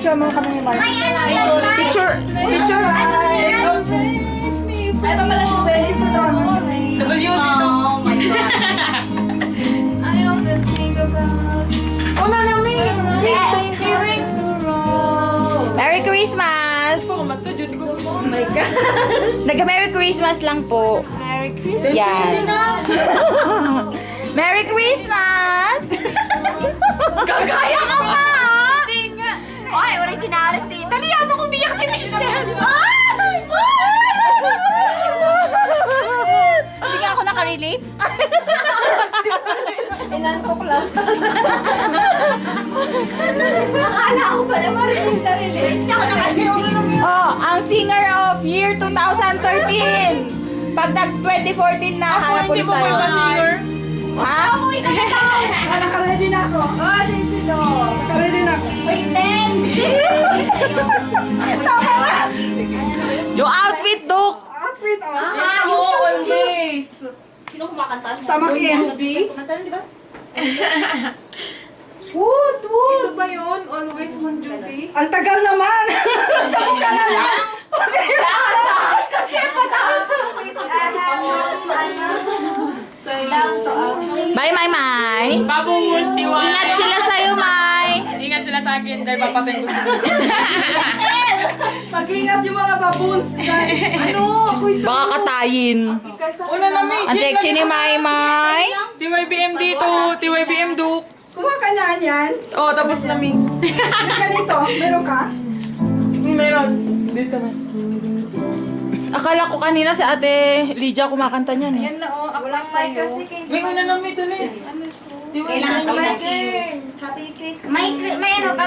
Picture mo kami ni Mark. Picture. Picture. Ay, pa pala si Belly sa sama si May. WC to. Oh my God. I often think about Una na, May. Merry Christmas! Oh my God. Nag-Merry Christmas lang po. Merry Christmas. Yan. Merry Christmas! Gagaya ka pa! Oy, originality. Dalihan mo kumiyak si Michelle. Hindi nga ako nakarelate. inantok lang. Akala ko pa naman rin na-relate. Hindi ako nakalimutan. Oh, ang singer of year 2013. Pag nag-2014 na, hanap ulit tayo. Ha? Uy, kasi Naka-ready na ako. Oh, sige do. Naka-ready na ako. Wait, 10! Tama na. Yung outfit, Dok. Outfit, oh. Ah, Oo, always. Sino kumakanta? Sama KNB. Kumanta rin, di ba? Wood, wood. Ito ba yun? Always Monjubi? Ang tagal naman. Sa mukha na lang. Lahat kasi pataas sa Bye, May May. Babuhos, Tiwan. Ingat sila sa'yo, May. Ingat sila sa akin dahil papatayin ko sila. Mag-ingat yung mga baboons. Ano? Ako'y sa... Baka katayin. Una na, May. Ang sexy ni May May. TYBM dito. TYBM Duke. Kumakanaan yan. Oh, tapos na, May. Ganito. Meron ka? Meron. Dito na. Akala ko kanina si Ate Lydia kumakanta niyan eh. Yan na, oh. Ako lang Mic sa'yo. kasi kay... May una na, May tuloy. Kailangan ko na si... Happy Christmas. May ano ka?